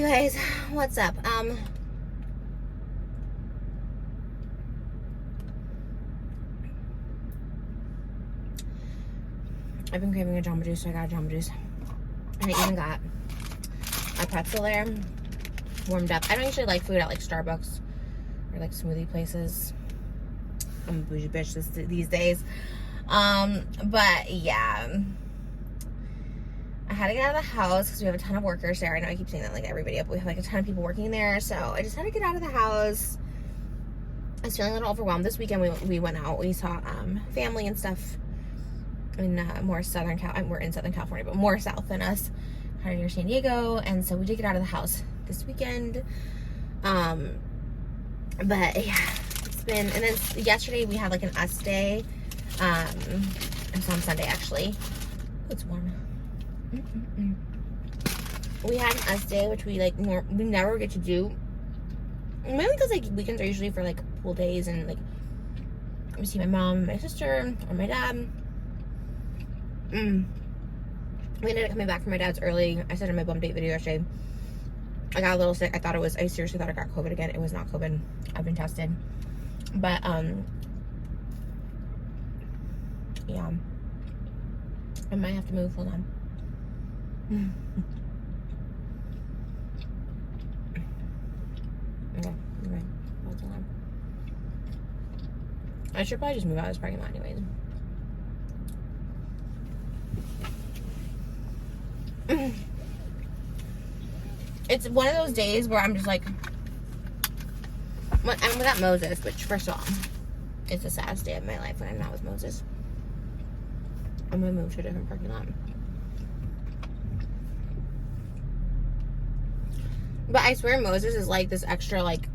guys, what's up? I've been craving a Jamba Juice, so I got a Jamba Juice. And I even got a pretzel there, warmed up. I don't usually like food at like Starbucks or like smoothie places. I'm a bougie bitch these days. But yeah. I had to get out of the house because we have a ton of workers there. I know I keep saying that like everybody, but we have like a ton of people working there. So I just had to get out of the house. I was feeling a little overwhelmed. This weekend we went out. We saw family and stuff in more Southern Cal. We're in Southern California, but more south than us, kind of near San Diego. And so we did get out of the house this weekend. But yeah, it's been, and then yesterday we had like an us day. It's on Sunday actually. It's warm. We had an us day, which we we never get to do. Mainly because like weekends are usually for like pool days and like we see my mom, my sister, or my dad. We ended up coming back from my dad's early. I said in my bum date video yesterday, I got a little sick. I seriously thought I got COVID again. It was not COVID. I've been tested. But yeah. I might have to move. Hold on. Okay, you're right. Hold on. I should probably just move out of this parking lot anyways. It's one of those days where I'm just like, I'm without Moses, which first of all, it's the saddest day of my life when I'm not with Moses. I'm gonna move to a different parking lot. But I swear Moses is like this extra, like,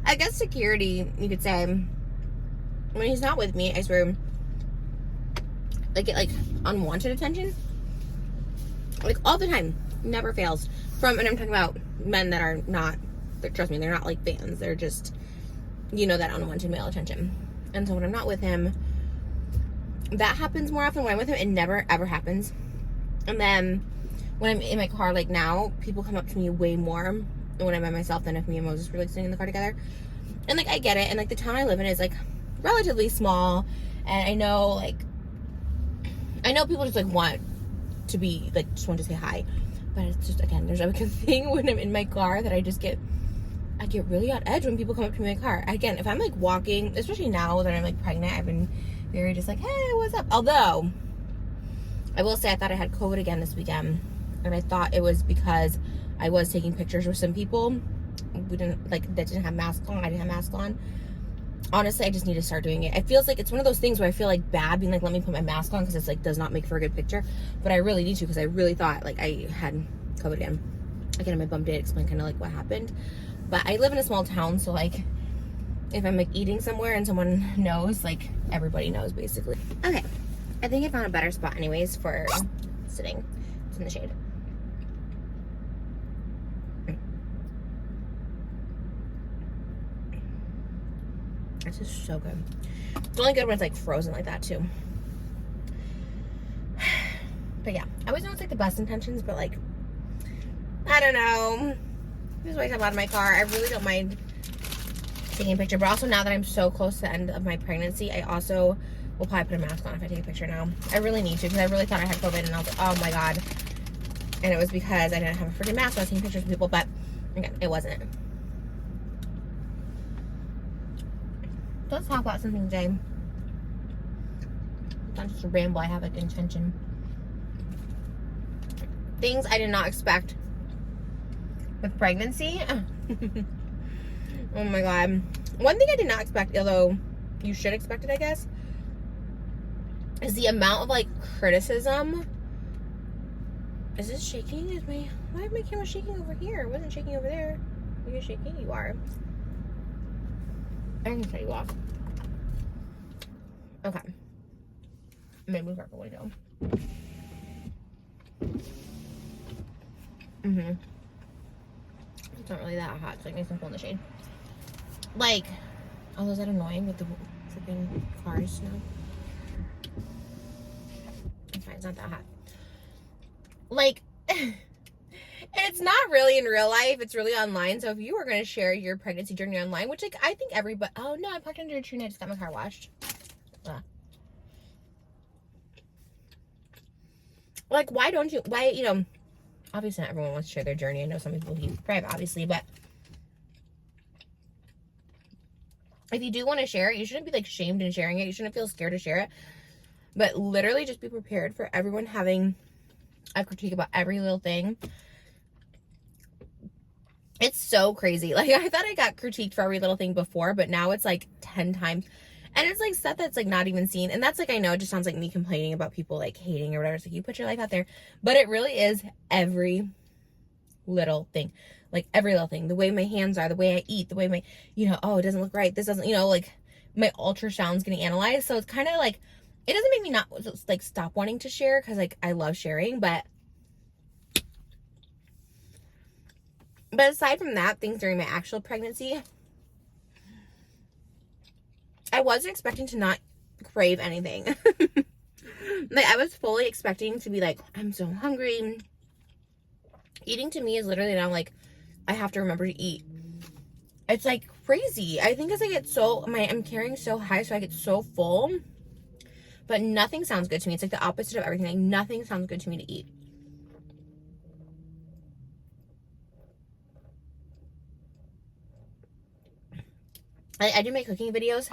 I guess security, you could say. When he's not with me, I swear, I get, like, unwanted attention. Like, all the time. Never fails. And I'm talking about men that are not, trust me, they're not, like, fans. They're just, that unwanted male attention. And so when I'm not with him, that happens more often. When I'm with him, it never, ever happens. And then when I'm in my car, like now, people come up to me way more when I'm by myself than if me and Moses were like sitting in the car together. And like, I get it. And like the town I live in is like relatively small. And I know people just like want to be, like, just want to say hi. But it's just, again, there's like a thing when I'm in my car that I get really on edge when people come up to me in my car. Again, if I'm like walking, especially now that I'm like pregnant, I've been very just like, hey, what's up? Although, I will say I thought I had COVID again this weekend. And I thought it was because I was taking pictures with some people that didn't have masks on. I didn't have masks on. Honestly, I just need to start doing it. It feels like it's one of those things where I feel like bad being like, let me put my mask on because it's like does not make for a good picture. But I really need to because I really thought like I had COVID again. Again, my bum did explain kind of like what happened. But I live in a small town, so like if I'm like eating somewhere and someone knows, like everybody knows basically. Okay, I think I found a better spot anyways for sitting. It's in the shade. This is so good. It's only good when it's like frozen like that too. But yeah, I always know it's like the best intentions, but like, I don't know. Just wait till out of my car. I really don't mind taking a picture, but also now that I'm so close to the end of my pregnancy, I also will probably put a mask on if I take a picture now. I really need to because I really thought I had COVID and I was like, oh my God. And it was because I didn't have a freaking mask. I was taking pictures of people, but again, it wasn't. Let's talk about something today. It's not just a ramble, I have like intention. Things I did not expect with pregnancy. Oh my God. One thing I did not expect, although you should expect it, I guess, is the amount of like criticism. Is this shaking? Why is my camera shaking over here? It wasn't shaking over there. Are you shaking? You are. I can cut you off. Okay. Maybe we'll start the window. It's not really that hot. It's like nice and cool in the shade. Like, oh, is that annoying with the freaking cars now? It's fine. It's not that hot. Like, and it's not really in real life. It's really online. So if you were going to share your pregnancy journey online, which like I think everybody, oh no, I parked under a tree and I just got my car washed. Like, why don't you, obviously not everyone wants to share their journey. I know some people keep it private, obviously, but if you do want to share it, you shouldn't be like shamed in sharing it. You shouldn't feel scared to share it. But literally just be prepared for everyone having a critique about every little thing. It's so crazy. Like, I thought I got critiqued for every little thing before, but now it's like 10 times. And it's like stuff that's like not even seen. And that's like, I know it just sounds like me complaining about people like hating or whatever. It's like, you put your life out there. But it really is every little thing. Like every little thing. The way my hands are, the way I eat, the way my, oh, it doesn't look right. This doesn't, like my ultrasound's getting analyzed. So it's kind of like, it doesn't make me not like stop wanting to share because like I love sharing. But aside from that, things during my actual pregnancy, I wasn't expecting to not crave anything. Like, I was fully expecting to be like, I'm so hungry. Eating to me is literally now like, I have to remember to eat. It's like crazy. I think as I get I'm carrying so high, so I get so full. But nothing sounds good to me. It's like the opposite of everything. Like, nothing sounds good to me to eat. I do my cooking videos.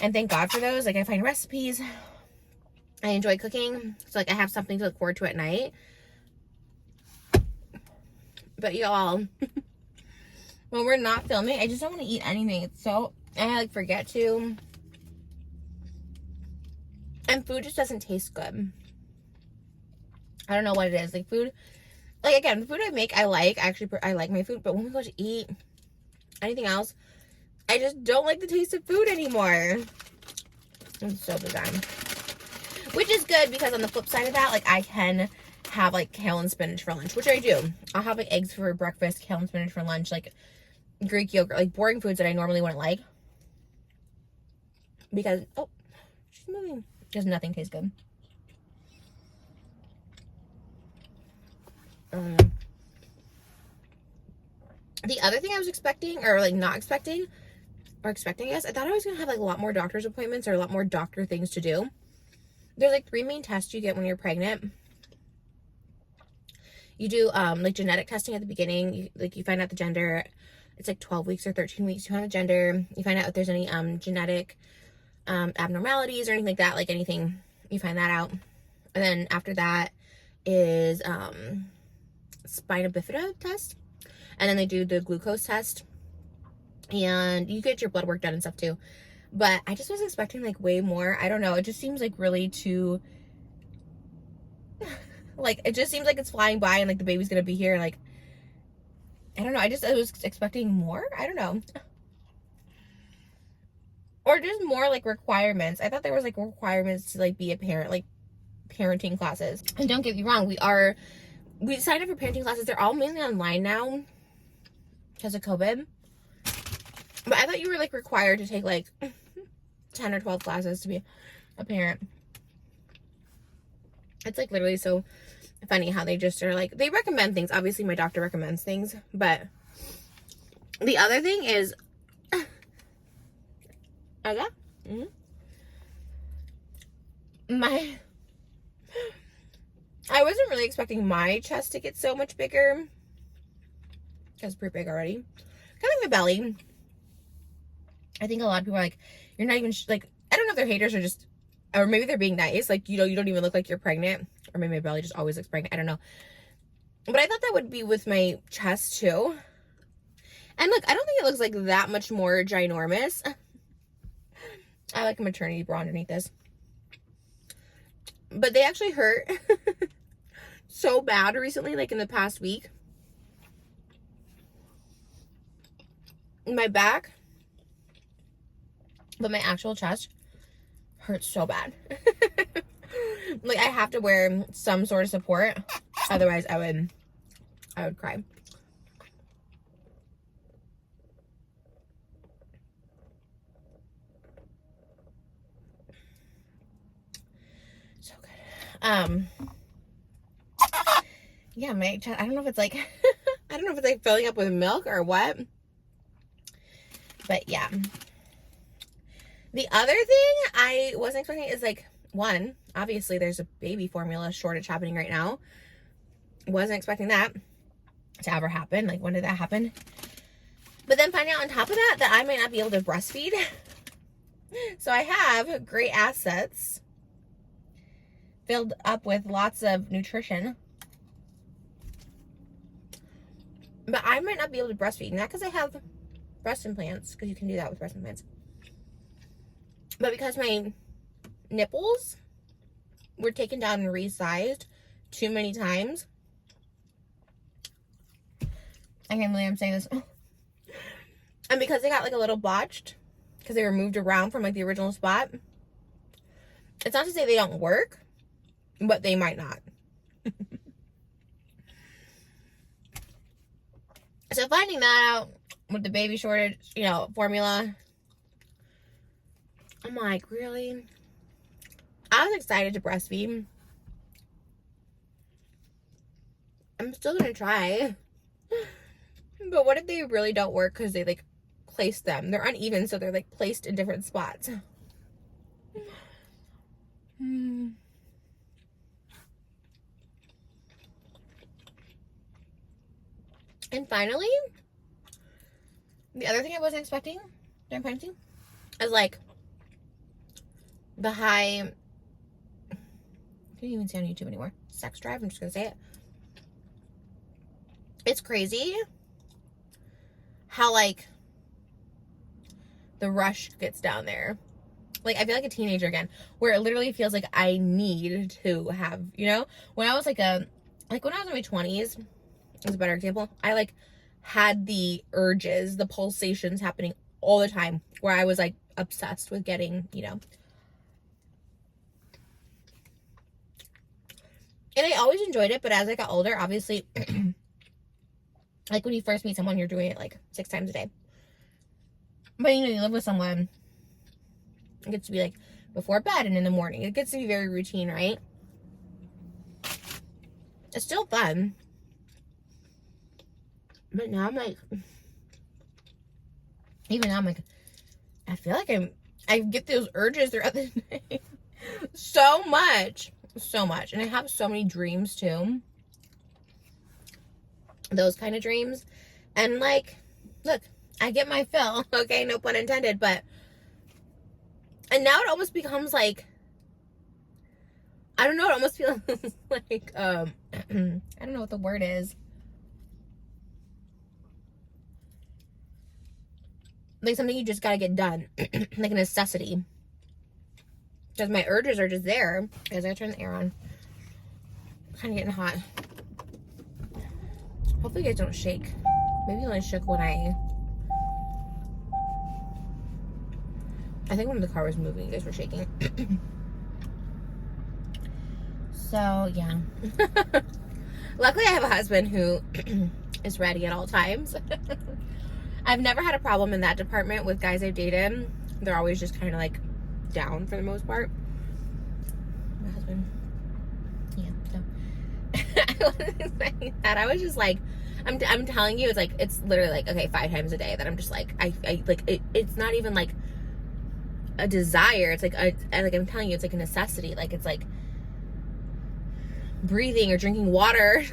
And thank God for those. Like, I find recipes. I enjoy cooking. So, like, I have something to look forward to at night. But y'all, when we're not filming, I just don't want to eat anything. It's so, I like forget to. And food just doesn't taste good. I don't know what it is. Like, food, like, again, the food I make, I like. Actually, I like my food. But when we go to eat anything else, I just don't like the taste of food anymore. It's so bizarre. Which is good because on the flip side of that, like, I can have like kale and spinach for lunch, which I do. I'll have like eggs for breakfast, kale and spinach for lunch, like Greek yogurt, like boring foods that I normally wouldn't like. Because, oh, she's moving. Because nothing tastes good. The other thing I was expecting, or like not expecting, or expecting, I guess, I thought I was going to have like a lot more doctor's appointments or a lot more doctor things to do. There's like 3 main tests you get when you're pregnant. You do like genetic testing at the beginning. You find out the gender. It's like 12 weeks or 13 weeks. You find the gender. You find out if there's any genetic abnormalities or anything like that. Like anything, you find that out. And then after that is spina bifida test. And then they do the glucose test. And you get your blood work done and stuff too. But I just was expecting like way more. I don't know. It just seems like really too... like, it just seems like it's flying by and like the baby's gonna be here. Like, I don't know. I was expecting more. I don't know. Or just more like requirements. I thought there was like requirements to like be a parent, like parenting classes. And don't get me wrong, we signed up for parenting classes. They're all mainly online now because of COVID. But I thought you were like required to take like 10 or 12 classes to be a parent. It's like literally so funny how they just are like, they recommend things. Obviously my doctor recommends things, but the other thing is I wasn't really expecting my chest to get so much bigger. It's pretty big already. Kind of like my belly. I think a lot of people are like, you're not even like, I don't know if they're haters or just, or maybe they're being nice. Like, you don't even look like you're pregnant. Or maybe my belly just always looks pregnant. I don't know. But I thought that would be with my chest too. And look, I don't think it looks like that much more ginormous. I like a maternity bra underneath this. But they actually hurt so bad recently, like in the past week. My back, but my actual chest hurts so bad. Like, I have to wear some sort of support. Otherwise, I would cry. So good. yeah, my chest, I don't know if it's like, I don't know if it's like filling up with milk or what. But yeah. The other thing I wasn't expecting is like, one, obviously there's a baby formula shortage happening right now. Wasn't expecting that to ever happen. Like, when did that happen? But then finding out on top of that that I might not be able to breastfeed. So I have great assets filled up with lots of nutrition. But I might not be able to breastfeed. Not because I have breast implants, because you can do that with breast implants. But because my nipples were taken down and resized too many times. I can't believe I'm saying this. And because they got like a little botched, because they were moved around from like the original spot. It's not to say they don't work, but they might not. So finding that out with the baby shortage, you know, formula, I'm like, really? I was excited to breastfeed. I'm still gonna try. But what if they really don't work because they like place them? They're uneven, so they're like placed in different spots. And finally, the other thing I wasn't expecting during pregnancy is like the high, I can't even say on YouTube anymore, sex drive. I'm just gonna say it. It's crazy how like the rush gets down there. Like, I feel like a teenager again, where it literally feels like I need to have, you know, when I was like when I was in my 20s, is a better example. I like had the urges, the pulsations happening all the time, where I was like obsessed with getting, you know. And I always enjoyed it, but as I got older, obviously, like when you first meet someone, you're doing it like 6 times a day. But you know, you live with someone, it gets to be like before bed and in the morning. It gets to be very routine, right? It's still fun. But now I'm like, even now I'm like, I feel like I get those urges throughout the day. So much. And I have so many dreams too. Those kind of dreams. And like, look, I get my fill. Okay, no pun intended. But, and now it almost becomes like, I don't know, it almost feels like, I don't know what the word is. Like something you just gotta get done. Like a necessity. Because my urges are just there. As I turn the air on. Kind of getting hot. Hopefully you guys don't shake. Maybe you only shook when I think when the car was moving, you guys were shaking. So, yeah. Luckily, I have a husband who is ready at all times. I've never had a problem in that department with guys I've dated. They're always just kind of like down for the most part. My husband, yeah, so. I wasn't expecting that. I was just like, I'm telling you, it's literally like, okay, 5 times a day that I'm just like, I like, it's not even like a desire. It's like, I'm telling you, it's like a necessity. Like, it's like breathing or drinking water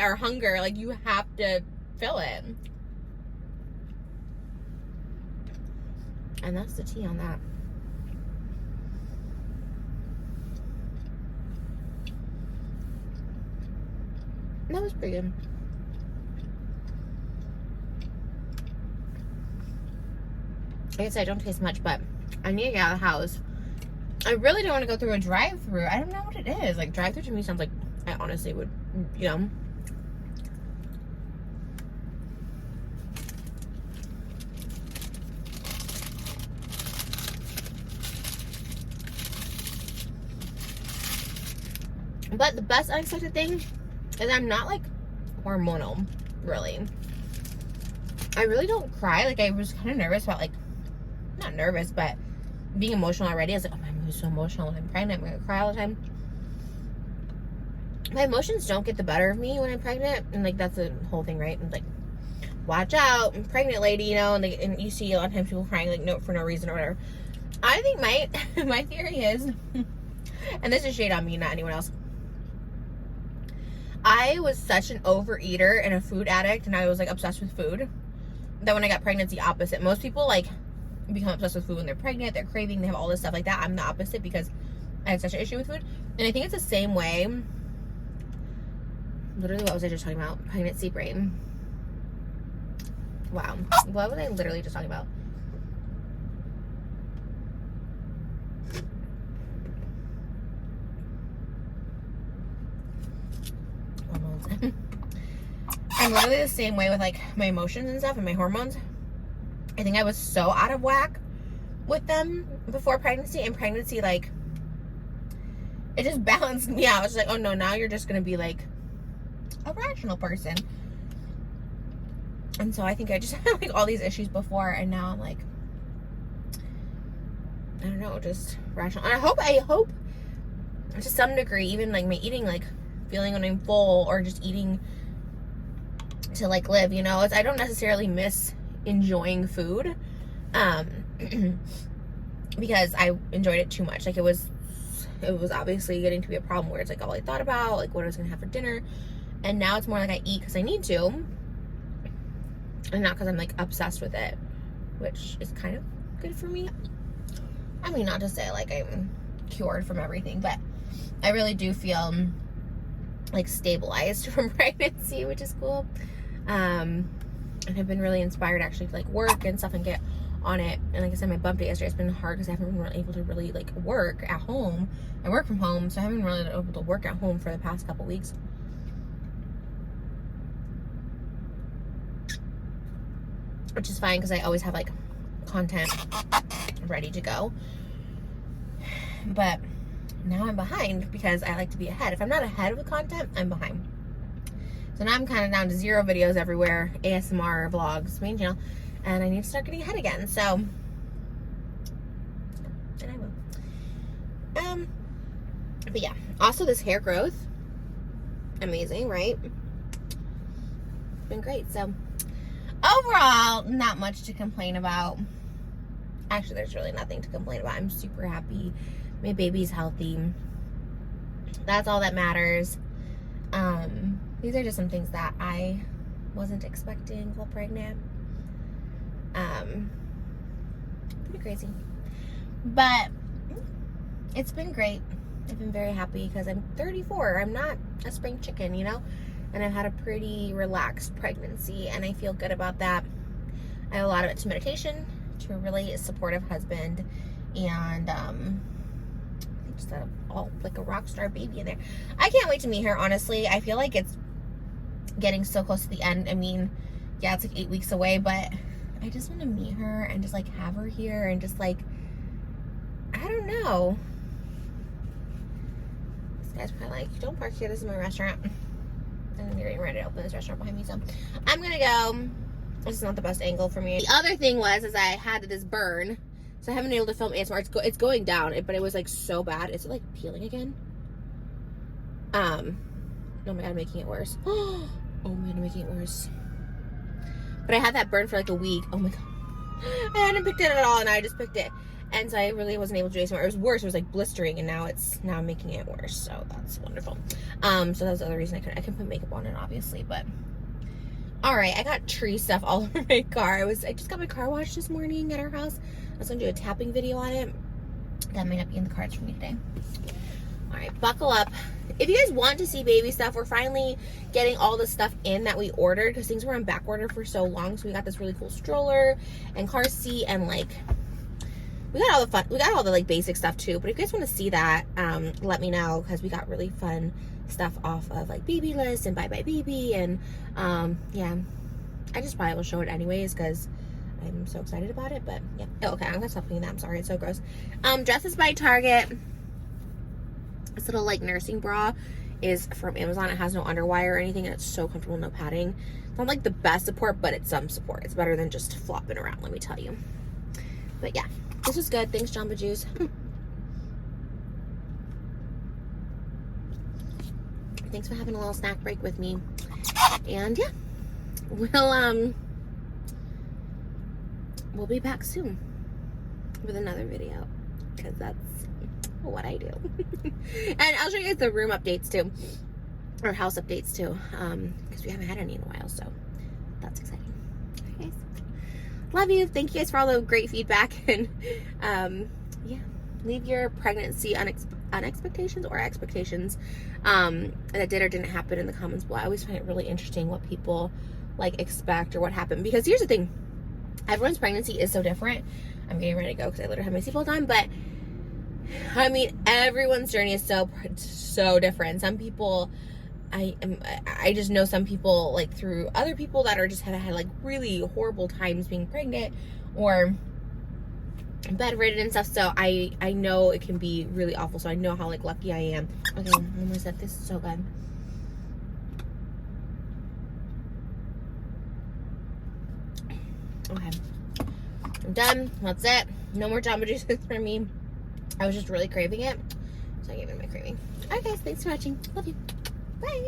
or hunger. Like, you have to fill it. And that's the tea on that. That was pretty good. Like I said, I don't taste much, but I need to get out of the house. I really don't want to go through a drive-thru. I don't know what it is. Like, drive-thru to me sounds like I honestly would, you know. But the best unexpected thing is I'm not like hormonal, really. I really don't cry. Like, I was kind of nervous about, like, not nervous, but being emotional already. I was like, oh, I'm so emotional when I'm pregnant. I'm going to cry all the time. my emotions don't get the better of me when I'm pregnant. And like, that's the whole thing, right? And like, watch out, I'm pregnant lady, you know, and you see a lot of times people crying like no for no reason or whatever. I think my theory is, and this is shade on me, not anyone else. I was such an overeater and a food addict, and I was like obsessed with food, that when I got pregnant, it's the opposite. Most people like become obsessed with food when they're pregnant, they're craving, they have all this stuff like that. I'm the opposite because I had such an issue with food. And I think it's the same way. Literally, what was I just talking about? Pregnancy brain. Wow. What was I literally just talking about? I'm literally the same way with like my emotions and stuff and my hormones. I think I was so out of whack with them before pregnancy, and pregnancy, like, it just balanced me out. It's like, oh no, now you're just gonna be like a rational person. And so I think I just had like all these issues before, and now I'm like, I don't know, just rational. And I hope to some degree, even like my eating, like feeling when I'm full or just eating to like live, you know, I don't necessarily miss enjoying food, because I enjoyed it too much. Like it was obviously getting to be a problem where it's like all I thought about, like what I was gonna have for dinner. And now it's more like I eat because I need to, and not because I'm like obsessed with it, which is kind of good for me. I mean, not to say like I'm cured from everything, but I really do feel like stabilized from pregnancy, which is cool. And I've been really inspired actually to like work and stuff and get on it. And like I said, my bump day yesterday, it's been hard because I haven't been really able to really like work at home. I work from home, so I haven't been really able to work at home for the past couple weeks. Which is fine because I always have like content ready to go. But now I'm behind because I like to be ahead. If I'm not ahead of the content, I'm behind. So now I'm kind of down to 0 videos everywhere, ASMR, vlogs, main channel, and I need to start getting ahead again. So, and I will. But yeah. Also, this hair growth, amazing, right? Been great. So, overall, not much to complain about. Actually, there's really nothing to complain about. I'm super happy. My baby's healthy. That's all that matters. These are just some things that I wasn't expecting while pregnant. Pretty crazy. But it's been great. I've been very happy because I'm 34. I'm not a spring chicken, you know? And I've had a pretty relaxed pregnancy, and I feel good about that. I have a lot of it to meditation, to a really supportive husband, and just like a rock star baby in there. I can't wait to meet her, honestly. I feel like it's getting so close to the end. I mean, yeah, it's like 8 weeks away, but I just want to meet her and just like have her here and just like, I don't know. This guy's probably like, don't park here, this is my restaurant. And they're getting ready to open this restaurant behind me, so I'm gonna go. This is not the best angle for me. The other thing was, is I had this burn, so I haven't been able to film ASMR. It's going down, but it was like so bad. Is it like peeling again? Oh my god, I'm making it worse. Oh man, I'm making it worse. But I had that burn for like a week. Oh my god, I hadn't picked it at all, and I just picked it, and so I really wasn't able to do ASMR. It was worse. It was like blistering, and now I'm making it worse. So that's wonderful. So that's the other reason I couldn't put makeup on it, obviously, but. Alright, I got tree stuff all over my car. I just got my car washed this morning at our house. I was going to do a tapping video on it. That might not be in the cards for me today. Alright, buckle up. If you guys want to see baby stuff, we're finally getting all the stuff in that we ordered because things were on back order for so long. So we got this really cool stroller and car seat, and like we got all the like basic stuff too. But if you guys want to see that, let me know, because we got really fun stuff off of like Baby List and Bye Bye Baby, and yeah, I just probably will show it anyways because I'm so excited about it. But yeah, oh, okay, I'm gonna stop doing that. I'm sorry, it's so gross. Dresses by Target. This little like nursing bra is from Amazon. It has no underwire or anything, and it's so comfortable, no padding. It's not like the best support, but it's some support. It's better than just flopping around, let me tell you. But yeah, this was good. Thanks, Jamba Juice. thanks for having a little snack break with me. And yeah, we'll be back soon with another video, because that's what I do. And I'll show you guys the room updates too, or house updates too, because we haven't had any in a while, so that's exciting. Okay, guys, love you. Thank you guys for all the great feedback. And yeah, leave your pregnancy unexpectations or expectations that did or didn't happen in the comments below. I always find it really interesting what people like expect or what happened, because here's the thing, everyone's pregnancy is so different. I'm getting ready to go because I literally have my seatbelt on, but I mean, everyone's journey is so different. Some people, I just know some people, like, through other people that are just have had like really horrible times being pregnant or bedridden and stuff. So I know it can be really awful. So I know how like lucky I am. Okay, I'm almost at this. Is so good. Okay, I'm done. That's it. No more Jamba Juices for me. I was just really craving it, so I gave it my craving. Alright guys, thanks for watching. Love you. Bye.